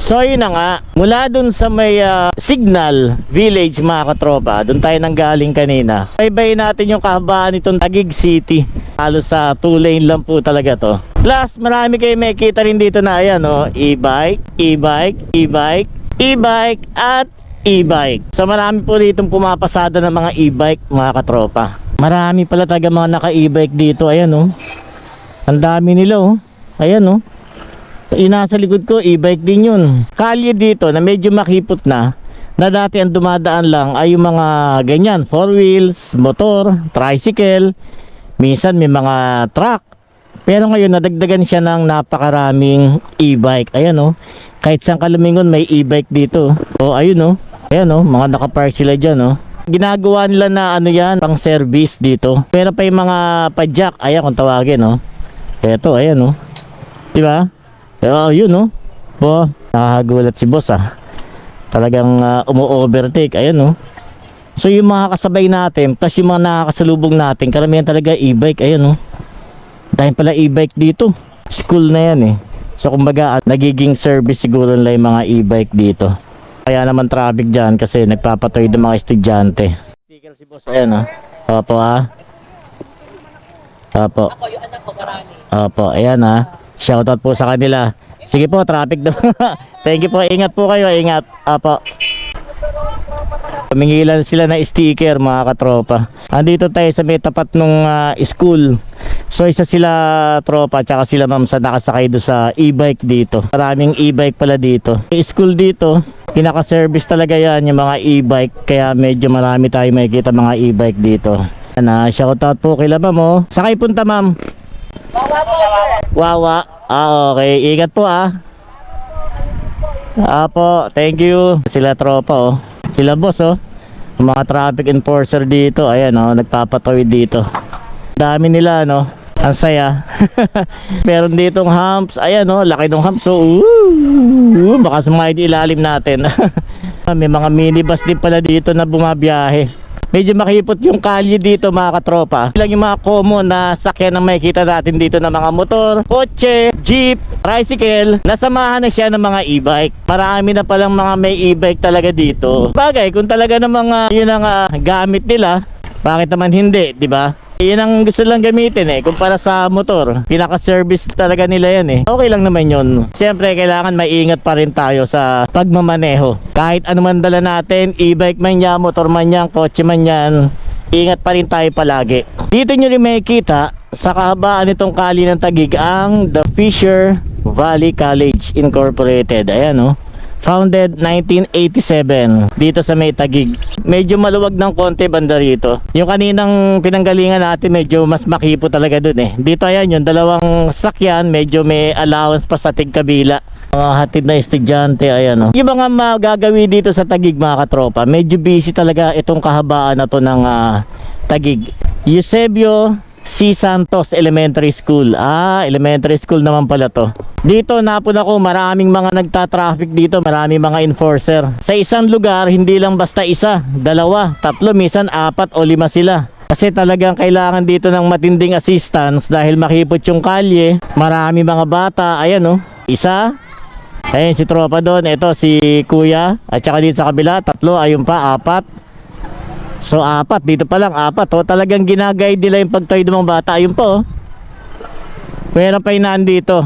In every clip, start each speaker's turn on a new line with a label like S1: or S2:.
S1: So yun na nga, mula dun sa may Signal Village mga katropa, dun tayo nanggaling kanina. Baybayin natin yung kahabaan nitong Taguig City. Halos sa 2 lane lang po talaga to. Plus marami kayo makikita rin dito na ayan e-bike, e-bike, e-bike, e-bike at e-bike. So marami po ditong pumapasada ng mga e-bike mga katropa. Marami pala talaga mga naka e-bike dito. Ayan ang dami nila ayan yung nasa likod ko, e-bike din yun. Kalye dito na medyo makipot na dati ang dumadaan lang ay yung mga ganyan, 4 wheels, motor, tricycle, minsan may mga truck. Pero ngayon nadagdagan siya ng napakaraming e-bike. Ayan kahit saan ka lumingon may e-bike dito. Ayun ayan mga nakapark sila dyan Ginagawa nila na yan, pang service dito. Pero pa yung mga padjak, ayan kung tawagin Eto, ayan diba? Yun nakakagulat si boss talagang umu-overtake. Ayan so yung mga kasabay natin plus yung mga nakakasalubong natin, karamihan talaga e-bike. Ayan dahil pala e-bike dito, school na yan so kumbaga nagiging service siguro nila yung mga e-bike dito. Kaya naman traffic dyan kasi nagpapatoy ng mga estudyante. Sticker si boss, ayan opo opo
S2: ako yung anak ko marami.
S1: opo, ayan shoutout po sa kanila. Sige po, traffic daw. Thank you po, ingat po kayo, ingat. Apo. Pamingilan sila na sticker mga katropa. Andito tayo sa may tapat nung school. So isa sila tropa tsaka sila ma'am sa nakasakay do sa e-bike dito. Maraming e-bike pala dito. School dito, pinaka-service talaga yan yung mga e-bike. Kaya medyo marami tayo makikita mga e-bike dito. Shoutout po kila ma'am Sakay punta ma'am?
S2: Wawa po sir.
S1: Wawa. Okay. Ingat po Apo, thank you. Sila tropa Sila boss mga traffic enforcer dito. Ayan nagpapatawid dito. Dami nila ang saya. Meron ditong humps. Ayan laki ng humps. So baka sumakay di ilalim natin. May mga minibus din pala dito na bumabiyahe. Medyo makipot yung kalye dito mga katropa. Ilang yung mga common na sakyan na makikita natin dito ng mga motor, kotse, jeep, tricycle. Nasamahan na siya ng mga e-bike. Marami na palang mga may e-bike talaga dito. Bagay kung talaga ng mga yun ang gamit nila, bakit naman hindi, di ba? Yun ang gusto lang gamitin kumpara sa motor. Pinaka-service talaga nila yan Okay lang naman yun. Siyempre kailangan maingat pa rin tayo sa pagmamaneho. Kahit ano man dala natin, e-bike man yan, motor man yan, kotse man yan, ingat pa rin tayo palagi. Dito nyo rin makikita sa kahabaan nitong kali ng Taguig ang The Fisher Valley College Incorporated. Ayan Founded 1987 dito sa may Taguig. Medyo maluwag ng konti banda rito. Yung kaninang pinanggalingan natin medyo mas makipo talaga dun Dito ayan yung dalawang sakyan, medyo may allowance pa sa tigkabila. Mga hatid na estudyante ayan Yung mga magagawi dito sa Taguig mga katropa, medyo busy talaga itong kahabaan na to ng Taguig. Eusebio C. Santos Elementary School. Elementary school naman pala to. Dito napun ako, maraming mga nagta-traffic dito, maraming mga enforcer. Sa isang lugar, hindi lang basta isa, dalawa, tatlo, minsan 4 o 5 sila. Kasi talagang kailangan dito ng matinding assistance dahil makipot yung kalye. Marami mga bata, ayan isa. Ayun si tropa doon, ito si kuya. At saka dito sa kabila, 3, ayun pa, 4. So 4, dito pa lang 4 talagang ginagay nila yung pagtawid ng mga bata. Ayun po Pwera pa yung nandito.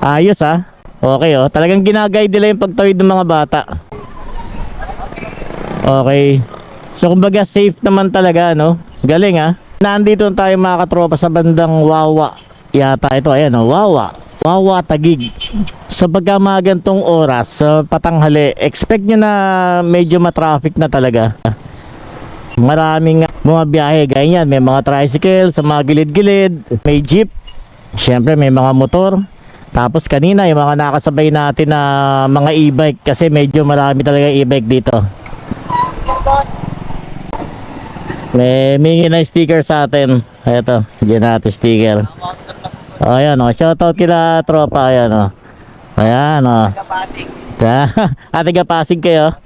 S1: Ayos Okay talagang ginagay nila yung pagtawid ng mga bata. Okay. So kumbaga safe naman talaga Galing Nandito tayo mga katropa sa bandang Wawa. Yata ito ayan Wawa Taguig. So pagka mga gantong oras patanghali, expect nyo na medyo matraffic na talaga. Maraming mga biyahe, ganyan. May mga tricycle sa mga gilid-gilid, may jeep, syempre may mga motor. Tapos kanina yung mga nakasabay natin na mga e-bike kasi medyo marami talaga e-bike dito. May mingi na sticker sa atin. Ito, bigyan natin sticker. Ayan shoutout kila tropa. Ayan Ayan taga-Pasig kayo.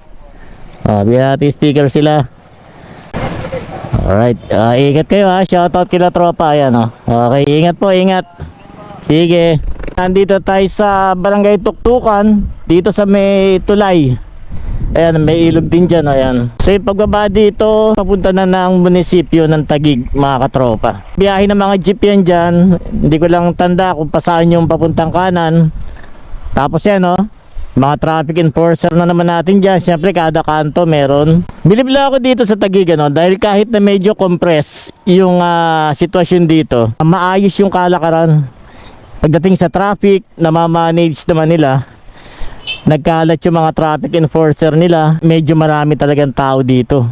S1: Bigyan natin sticker sila. Alright, ingat kayo Shoutout kila tropa. Ayan Okay, ingat po, ingat. Sige. Nandito tayo sa Barangay Tuktukan, dito sa may tulay. Ayan, may ilog din dyan, ayan. So yung pagbaba dito, papunta na ng munisipyo ng Taguig, mga katropa. Biyahe ng mga jeep yan dyan, hindi ko lang tanda kung pasaan yung papuntang kanan. Tapos yan, oh, mga traffic enforcer na naman natin dyan. Siyempre kada kanto meron. Bilib lang ako dito sa Taguig, ano, dahil kahit na medyo compress yung sitwasyon dito, maayos yung kalakaran. Pagdating sa traffic, namamanage naman nila. Nagkalat yung mga traffic enforcer nila, medyo marami talagang tao dito.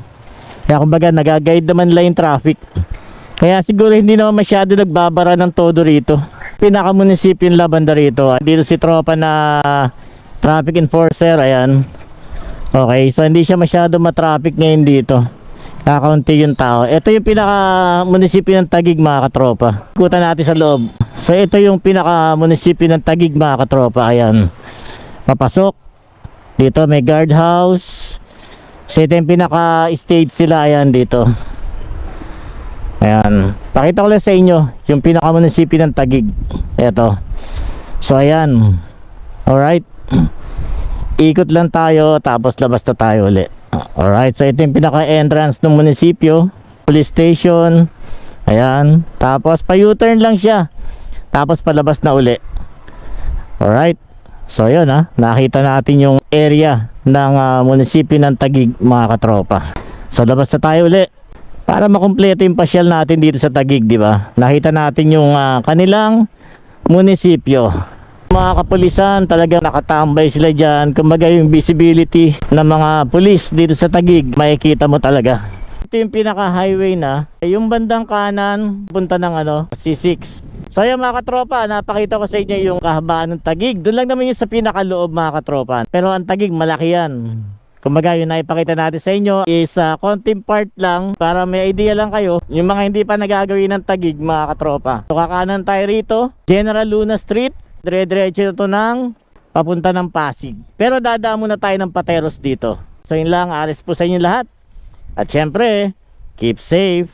S1: Kaya kumbaga nagaguide naman nila yung traffic. Kaya siguro hindi naman masyado nagbabara ng todo rito. Pinaka-munisipyo yung banda rito. Dito si tropa na traffic enforcer, ayan. Okay, so hindi siya masyado matraffic ngayon dito. Kakaunti yung tao. Ito yung pinaka-munisipyo ng Taguig, mga katropa. Ikutan natin sa loob. So ito yung pinaka-munisipyo ng Taguig, mga katropa, ayan. Papasok dito, may guardhouse. So ito yung pinaka-stage sila, ayan dito. Ayan, pakita ko lang sa inyo yung pinaka-munisipyo ng Taguig. Ito. So ayan. Alright, ikot lang tayo, tapos labas na tayo ulit. Alright, so ito yung pinaka-entrance ng munisipyo, police station. Ayan, tapos pa-U-turn lang siya, tapos palabas na uli. Alright. So yun, nakita natin yung area ng munisipyo ng Taguig, mga katropa. So labas na tayo uli para makumpleto yung pasyal natin dito sa Taguig, di ba? Nakita natin yung kanilang munisipyo. Mga kapulisan, talaga nakatambay sila dyan. Kumbaga yung visibility ng mga pulis dito sa Taguig, makikita mo talaga. Ito yung pinaka-highway na. Yung bandang kanan, punta ng C6. So yung mga katropa, napakita ko sa inyo yung kahabaan ng Taguig. Doon lang naman yung sa pinakaloob, mga katropa. Pero ang Taguig, malaki yan. Kumbaga yung naipakita natin sa inyo is konting part lang para may idea lang kayo. Yung mga hindi pa nagagawin ng Taguig, mga katropa. So kakanan tayo rito, General Luna Street. Dire-diretso ito ng papunta ng Pasig. Pero dadaan muna tayo ng Pateros dito. So yun lang, alis po sa inyo lahat. At syempre, keep safe.